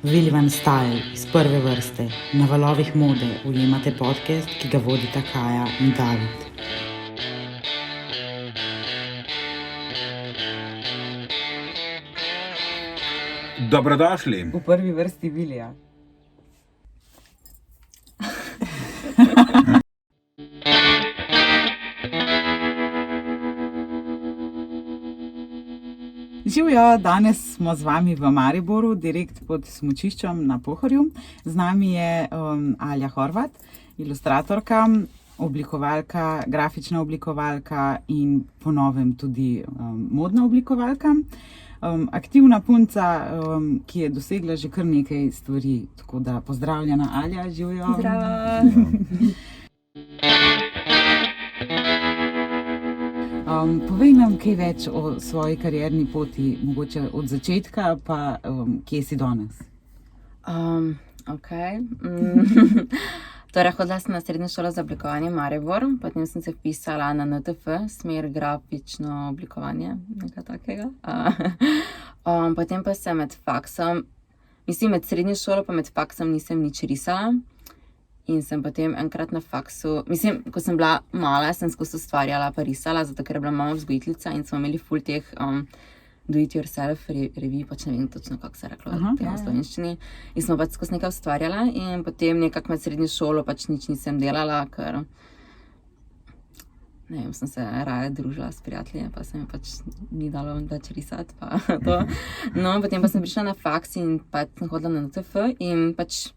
Vilvan Style iz prve vrste, na valovih mode ujemate podcast, ki ga vodita Kaja in David. Dobrodošli. V prvi vrsti Vilija. Živjo, danes smo z vami v Mariboru, direkt pod smučiščem na Pohorju. Z nami je Alja Horvat, ilustratorka, oblikovalka, grafična oblikovalka in po novem tudi modna oblikovalka. Aktivna punca, ki je dosegla že kar nekaj stvari, tako da pozdravljena Alja, živjo. Zdravo. Povej nam kaj več o svoji karierni poti, mogoče od začetka, pa kje si danes? Torej, hodila sem na srednjo šolo za oblikovanje Maribor, potem sem se vpisala na NTF, smer grafično oblikovanje, nekaj takega. Potem pa sem med faksom, med srednjo šolo pa med faksom nisem nič risala. In sem potem enkrat na faksu, ko sem bila mala, sem skozi ustvarjala pa risala, zato ker je bila mama vzgojiteljica in smo imeli ful teh do it yourself revij, pač ne vem točno, kako se je reklo v slovenščini. In smo pač skozi nekaj ustvarjala in potem nekako med srednjo šolo pač nič nisem delala, ker ne vem, sem se raje družila s prijatelji, pa se mi pač ni dalo več risati pa to. No, potem pa sem prišla na faks in pač sem hodila na NTF in pač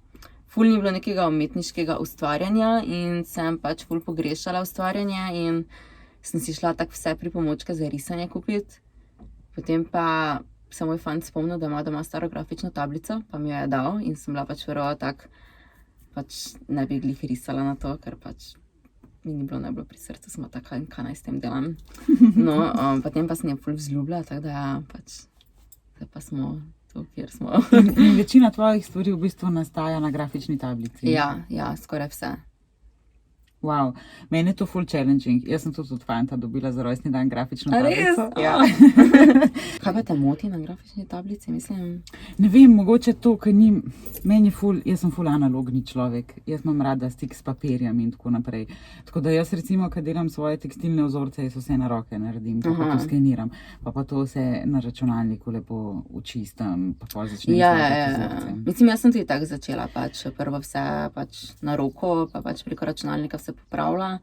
ful ni bilo nekega umetniškega ustvarjanja in sem pač ful pogrešala ustvarjanje in sem si šla tako vse pripomočke za risanje kupiti. Potem pa se moj fant spomnil, da ima doma staro grafično tablico, pa mi jo je dal in sem bila pač prvo tak, pač ne bi glih risala na to, ker pač mi ni bilo najbolj pri srcu, sem taka, kaj naj s tem delam. No, potem pa sem je ful vzljubila, tako da pač, zdaj pa smo to, kjer smo. In večina tvojih stvari v bistvu nastaja na grafični tablici. Ja, skoraj vse. Wow, meni je to ful challenging. Jaz sem tudi od fanta dobila za rojstni dan grafično tablico. Res? Ja. Kaj pa te moti na grafični tablici, Ne vem, mogoče to, ker ni, meni je ful, jaz sem ful analogni človek. Jaz imam rada stik s papirjem in tako naprej. Tako da jaz recimo, kad delam svoje tekstilne vzorce, jaz vse na roke naredim, pa to skeniram. Pa to vse na računalniku lepo očistam, pa pol začnem vzorce. Jaz sem tudi tako začela, pač prvo vse pač na roko, pa pač preko računalnika vse popravila.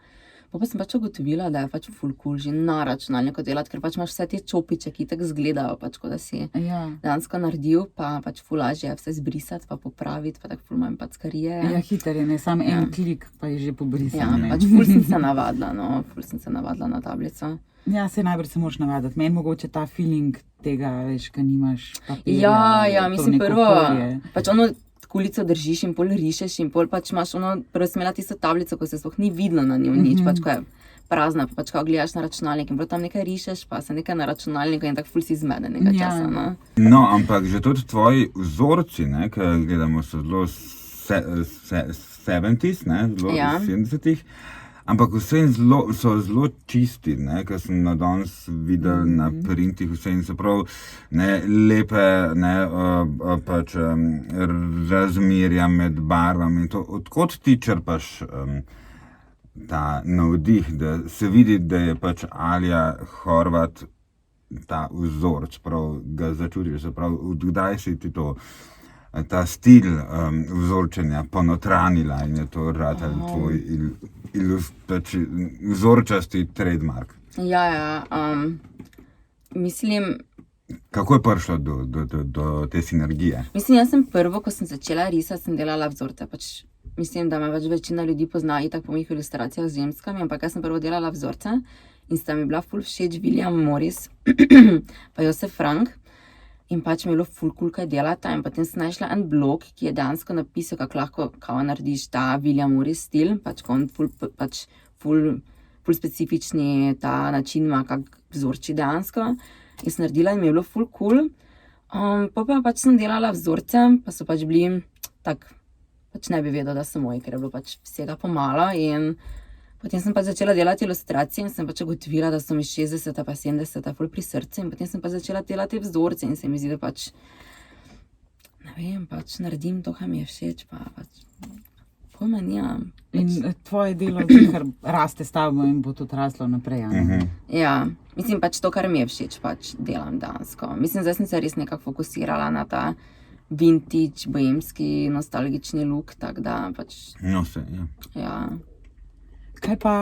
Pa sem pač ugotovila, da je pač ful cool že na računalniku delati, ker pač imaš vse te čopiče, ki tako izgledajo, pač kot da si dejansko naredil, pa pač ful lažje vse zbrisati, pa popraviti, pa tako ful manj packarije. Ja, hiter je, ne, samo en klik, pa je že pobrisan. Ja, pač ful sem se navadila, na tablico. Ja, se najbrž se moraš navaditi. Meni mogoče ta feeling tega, veš, ka nimaš papirja. Prvo, pač kulico držiš in pol rišeš in pol pač imaš prvo sem imela tisto tablico, ko se sploh ni vidno na njo nič, pač ko je prazna, pa pač ko gledaš na računalnik in pol tam nekaj rišeš, pa se nekaj na računalniku in tako ful si zmeden nekaj časa, no. No, ampak že tudi tvoji vzorci, ne, ki gledamo, so zelo 70s, ne, zelo 70-ih, ampak vse so zelo čisti, ne, ker sem na danes videl na printih vse in se prav lepe, pač razmerja med barvami in to. Odkot ti črpaš ta navdih, da se vidi, da je pač Alja Horvat ta vzor, čeprav ga začutiš, se pravi, odkdaj si ti ta stil vzorčenja ponotranila in je to ratal tvoj vzorčasti trademark? Ja, Kako je prišlo do te sinergije? Jaz sem prvo, ko sem začela risati, sem delala vzorce, pač da me večina ljudi pozna itak po mojih ilustracijah z ženskami, ampak jaz sem prvo delala vzorce in sta mi bila ful všeč William Morris pa Josef Frank. In pač mi je bilo ful cool kaj delati in potem sem našla en blog, ki je dejansko napisal, kako lahko kao narediš ta William Morris stil, pač ko on ful specifični ta način ima, kak vzorči dejansko. In sem naredila in mi je bilo ful cool. Pa pač sem delala vzorce, pa so pač bili tak, pač ne bi vedela, da so moji, ker je bilo pač vsega pomalo in potem sem pa začela delati ilustracije in sem pač ugotovila, da so mi 60 pa 70 ful pri srcu in potem sem pa začela delati vzorce in se mi zdi, da pač vem, pač naredim to, kar mi je všeč, pa pač pojma nimam. In tvoje delo kar raste s tabo in bo tudi raslo naprej. Ja, mislim pač to, kar mi je všeč, pač delam dansko. Mislim, zdaj sem se res nekako fokusirala na ta vintage, bohemski, nostalgični look, tako da pač, No, vse, ja. ja. Kaj pa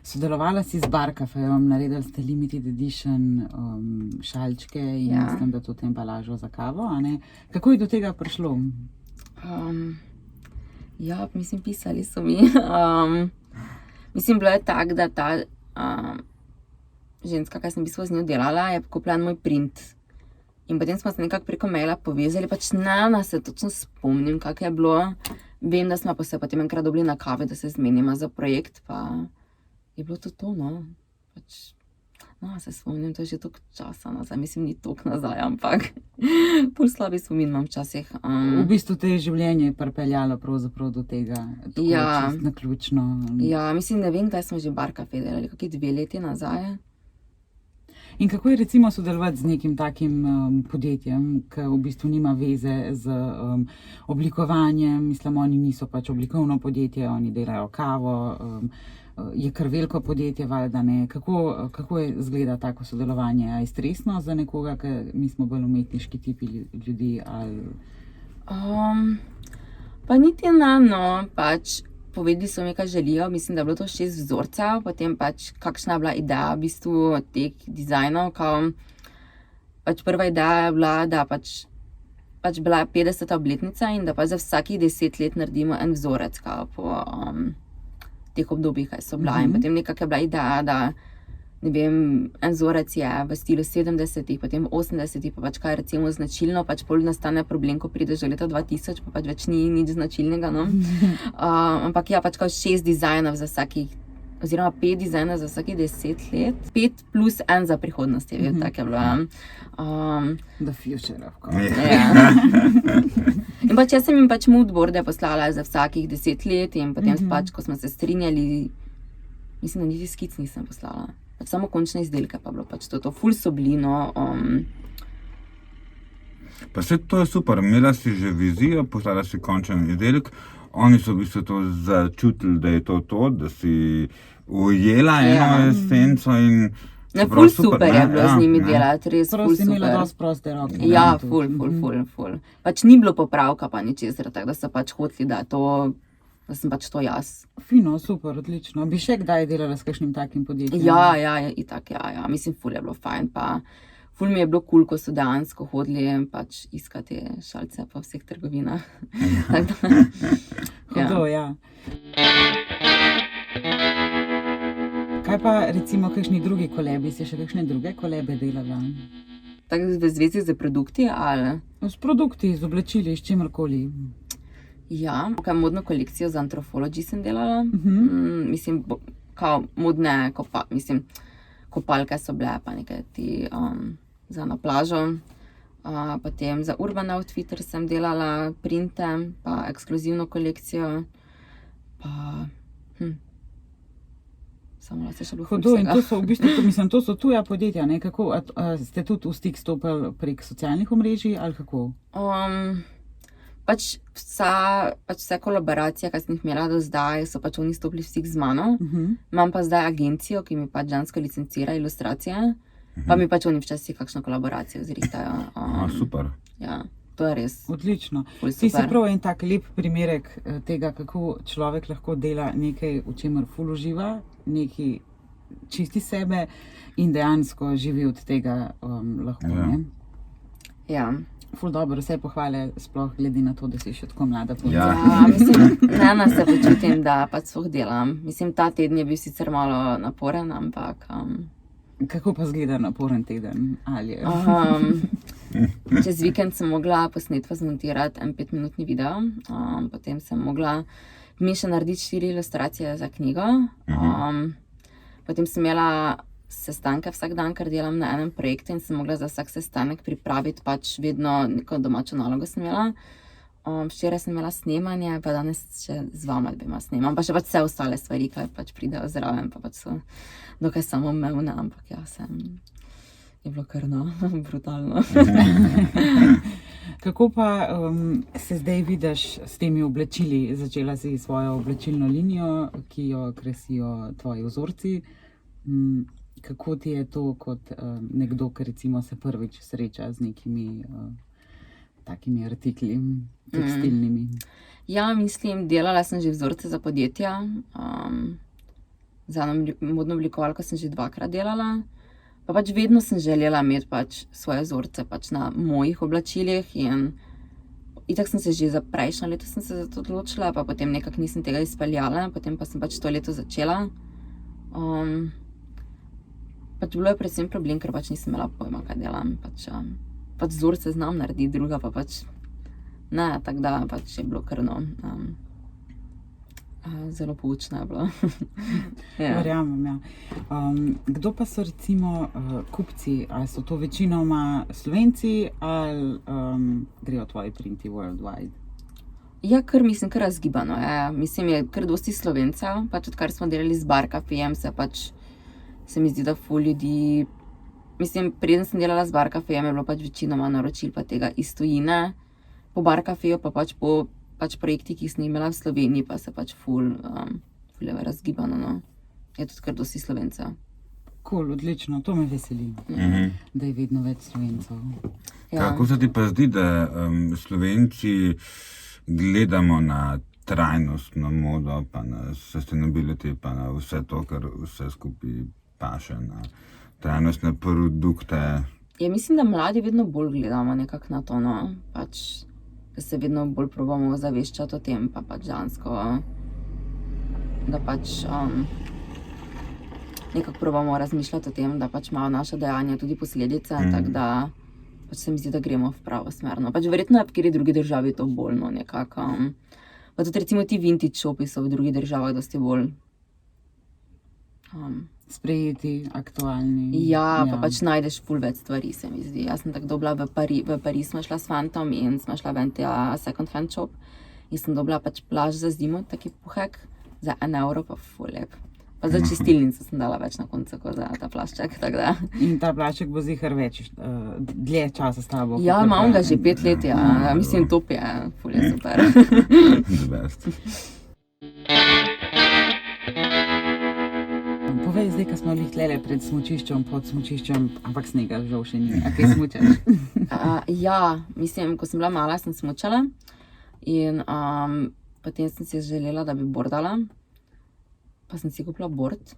sodelovala si z Barcafejem, naredili ste limited edition šalčke in Ja. mislim, da tudi embalažo za kavo, a ne? Kako je do tega prišlo? Ja, mislim, pisali so mi. Mislim, bilo je tako, da ta ženska, ki sem v bistvu z njo delala, je kupila moj print. In potem smo se nekako preko maila povezali, pač ne se točno spomnim, kako je bilo. Vem, da smo pa se potem enkrat dobili na kave, da se zmenimo za projekt, pa je bilo to, no. Pač, no, se spomnim, to je že toliko časa nazaj, mislim, ni toliko nazaj, ampak pol slabi spomin imam včasih. V bistvu te je življenje pripeljalo pravzaprav do tega, tako Ja. čisto naključno. Ja, mislim, ne vem, kdaj smo že Barcafe delali, kakšni 2 leti nazaj. In kako je recimo sodelovati z nekim takim podjetjem, ki v bistvu nima veze z oblikovanjem, mislim, oni niso pač oblikovno podjetje, oni delajo kavo, je kar veliko podjetje, valjda ne. Kako je izgleda tako sodelovanje? A je stresno za nekoga, ki mi smo bolj umetniški tipi ljudi? Ali... Pa niti ne, no, pač povedali so mi, kaj želijo, mislim, da je bilo to 6 vzorcev, potem pač kakšna je bila ideja v bistvu teh dizajnov, kao pač prva ideja je bila, da pač bila je 50. obletnica in da pač za vsakih 10 let naredimo en vzorec, kao po teh obdobjih, kaj so bila. In potem nekako je bila ideja, da ne vem, en vzorec je v stilu 70-ih, potem 80-ih, pa pač kaj je recimo značilno, pač pol nastane problem, ko prideš do leta 2000, pa pač več ni nič značilnega, no. Ampak ja, pač kao 6 dizajnov za vsakih, oziroma 5 dizajnov za vsakih 10 let, 5 plus 1 za prihodnost, je tako je bilo. The future, of course. Ja. In pač jaz sem jim pač moodboarde poslala za vsakih 10 let in potem pač, ko smo se strinjali, mislim, da niti skic nisem poslala. Pač samo končne izdelke pa bilo pač to ful so bili, no. Pa vse to je super, imela si že vizijo, poslala si končen izdelek, oni so v bistvu to začutili, da je to, da si ujela eno esenco in... Ne, ful super je bilo z njimi delati, res ful Prosti imela super. dosti proste roke. Ja, ful. Pač ni bilo popravka pa ničesar, tako da so pač hoteli, da sem pač to jaz. Fino, super, odlično. Bi še kdaj delala s kakšnim takim podjetjem? Ja, itak, ja. Mislim, ful je bilo fajn, pa ful mi je bilo kul, ko so dejansko hodili pač iskati šalce po vseh trgovinah. Hudo, ja. Kaj pa recimo kakšni drugi kolebi? Si še kakšne druge kolebe delala? Tako v zvezi z produkti ali? S produkti, z oblačili, s čimrkoli. Ja, kaj modno kolekcijo za Anthropology sem delala. Mislim, kao modne kopalke so bile, pa nekaj ti za na plažo. Potem za Urban Outfitter sem delala printe, pa ekskluzivno kolekcijo. Pa, samo se še bilo Hudo, in to so v bistvu, mislim, to so tuja podjetja, ne? Kako, a ste tudi v stik stopili prek socialnih omrežij ali kako? Pač vse kolaboracije, ki sem jih imela do zdaj, so pač oni stopili v stik z mano. Imam pa zdaj agencijo, ki mi pač dejansko licencira ilustracije, pa mi pač oni včasih kakšno kolaboracijo zrihtajo. Super. Ja, to je res. Odlično. Ful Ti si super. prav en tak lep primerek tega, kako človek lahko dela nekaj, v čemer ful uživa, nekaj čisti sebe in dejansko živi od tega lahko, ne? Ja. Ful dobro, vse pohvale, sploh glede na to, da si še tako mlada punca. Ja. Mislim, ne se počutim, da pač sploh delam. Mislim, ta teden je bil sicer malo naporen, ampak... Kako pa izgleda naporen teden? Ali je? Čez vikend sem mogla posnet pa zmontirati en 5-minutni video, potem sem mogla mi še narediti 4 ilustracije za knjigo, potem sem imela sestanke vsak dan, ker delam na enem projektu in sem mogla za vsak sestanek pripraviti pač vedno neko domačo nalogo sem imela. Včeraj sem imela snemanje, pa danes še z vama dvema snemam, pa še pač vse ostale stvari, ki pač pridejo zraven, pa pač so dokaj samoumevne, ampak ja, je bilo kar brutalno. Kako pa se zdaj vidiš s temi oblačili? Začela si svojo oblačilno linijo, ki jo krasijo tvoji vzorci. Kako ti je to kot nekdo, ki recimo se prvič sreča z nekimi takimi artikli, tekstilnimi? Ja, mislim, delala sem že vzorce za podjetja. Za eno modno oblikovalko sem že 2-krat delala. Pa pač vedno sem želela imeti pač svoje vzorce pač na mojih oblačilih in itak sem se že za prejšnjo leto sem se za to odločila, pa potem nekako nisem tega izpeljala, potem pa sem pač to leto začela. Pač bilo je predvsem problem, ker pač nisem imela pojma, kaj delam. Pač vzorce znam narediti, druga pa pač ne, tako da pač je bilo krno. Zelo poučno je bilo. Ja. Verjamem, ja. Kdo pa so recimo kupci? Ali so to večinoma Slovenci ali grejo tvoji printi worldwide? Ja, kar mislim, kar razgibano je. Mislim, je kar dosti Slovencev. Pač odkar smo delali z Bar Cafejem, se mi zdi, da ful ljudi... Mislim, preden sem delala z Bar Cafejem, je bilo pač večinoma naročil pa tega iz tujine. Po Bar Cafeju pa pač po projekti, ki sem imela v Sloveniji, pa se pač ful je razgibano, no. Je tudi kar dosti Slovencev. Cool, odlično, to me veseli, da je vedno več Slovencev. Ja. Kako se ti pa zdi, da Slovenci gledamo na trajnostno modo, pa na sustainability, pa na vse to, kar vse skupaj paše, na trajnostne produkte? Ja, mislim, da mladi vedno bolj gledamo nekako na to, no. Pač da se vedno bolj probamo zaveščati o tem, pa pač dejansko, da pač nekako probamo razmišljati o tem, da pač imajo naše dejanja tudi posledice, tako da pač se mi zdi, da gremo v pravo smer, no. Pač verjetno je v kateri drugi državi to bolj, no, nekako. Pa tudi recimo ti vintage shopi so v drugih državah dosti bolj sprejeti, aktualni. Ja, pa pač najdeš ful več stvari, se mi zdi. Jaz sem tako dobila v Pariz smo šla s fantom in smo šla ven tja second hand shop in sem dobila pač plašč za zimo, taki puhek, za 1 euro, pa ful lep. Pa za čistilnico sem dala več na koncu, kot za ta plašček, tako da. In ta plašček bo zihar več, dlje časa s tabo. Ja, imam ga že 5 let, ja. Mislim, top je, ful je super. The best. Povej, zdaj, ko smo bili tlele pred smučiščem, pod smučiščem, ampak snega žal še ni. A kaj smučaš? Ja, mislim, ko sem bila mala, sem smučala in potem sem si želela, da bi bordala. Pa sem si kupila bord.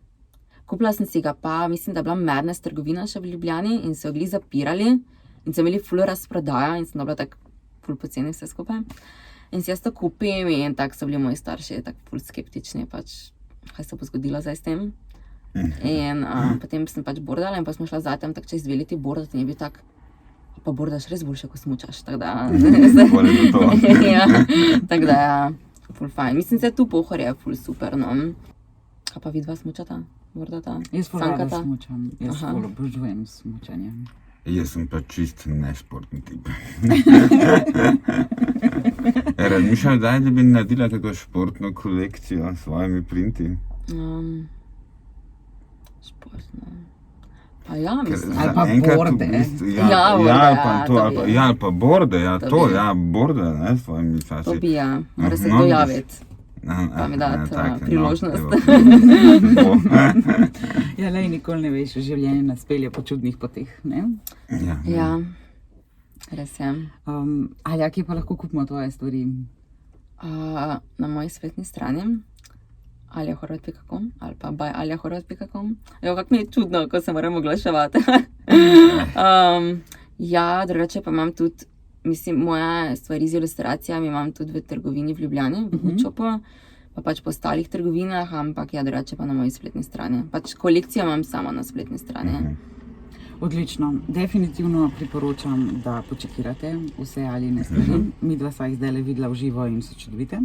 Kupila sem si ga pa, mislim, da je bila Madness trgovina še v Ljubljani in so bili zapirali in so imeli ful razprodajo in sem dobila tako ful poceni vse skupaj. In si jaz to kupim in tako so bili moji starši tako ful skeptični, pač kaj se bo zgodilo zdaj s tem. In potem sem pač bordala in pa smo šla zatem tako čez 2 leti bordati in je bil tak, pa bordaš res boljše, ko smučaš, tako da... Bolje za to. Ja, tako da ja, ful fajn. Mislim, se tu Pohorje je ful super, no. Kaj pa vidva smučata, bordata, Jaz ful rada sankata? smučam, jaz ful obožujem smučanje. Jaz sem pa čist nešportni tip. Razmišljam, da bi naredila kako športno kolekcijo s svojimi printi. Športno. Pa ja, mislim. Ali pa borde. Ja, borde, ali pa borde, ja, to, ja, borde, ne, s svojimi časi. To bi, ja, mora se kdo javiti. Pa mi dati priložnost. Ja, lej, nikoli ne veš, življenje nas pelje po čudnih poteh, ne? Ja, res je. Alja, kje pa lahko kupimo tvoje stvari? Na moji spletni strani aljahorvat.com ali pa byaljahorvat.com. Jo, kako mi je čudno, ko se moram oglaševati. Ja, drugače pa imam tudi, mislim, moje stvari z ilustracijami imam tudi v trgovini v Ljubljani, v Hučopu, pa pač po ostalih trgovinah, ampak ja, drugače pa na moji spletni strani. Pač kolekcijo imam samo na spletni strani. Odlično. Definitivno priporočam, da počekirate vse Aljine stvari. Midva sva jih zdajle videla v živo in so čudovite.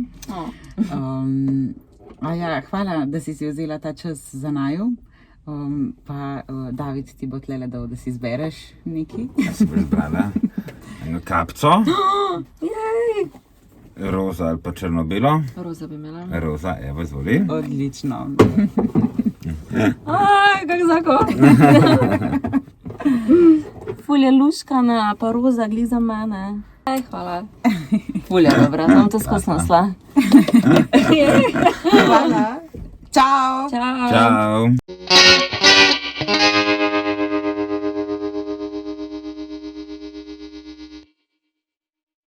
Ja, hvala, da si vzela ta čas za naju. Pa David ti bo tlele dal, da si izbereš nekaj. Jaz sem izbrala eno kapco. Jej! Roza ali pa črno-belo. Roza bi imela. Roza, evo, izvoli. Odlično. Kak zakon. Ful je luškana, pa roza glih za mene. Hvala. Fulja, dobra, bom to skozi nosla. Hvala. Čau. Čau. Čau.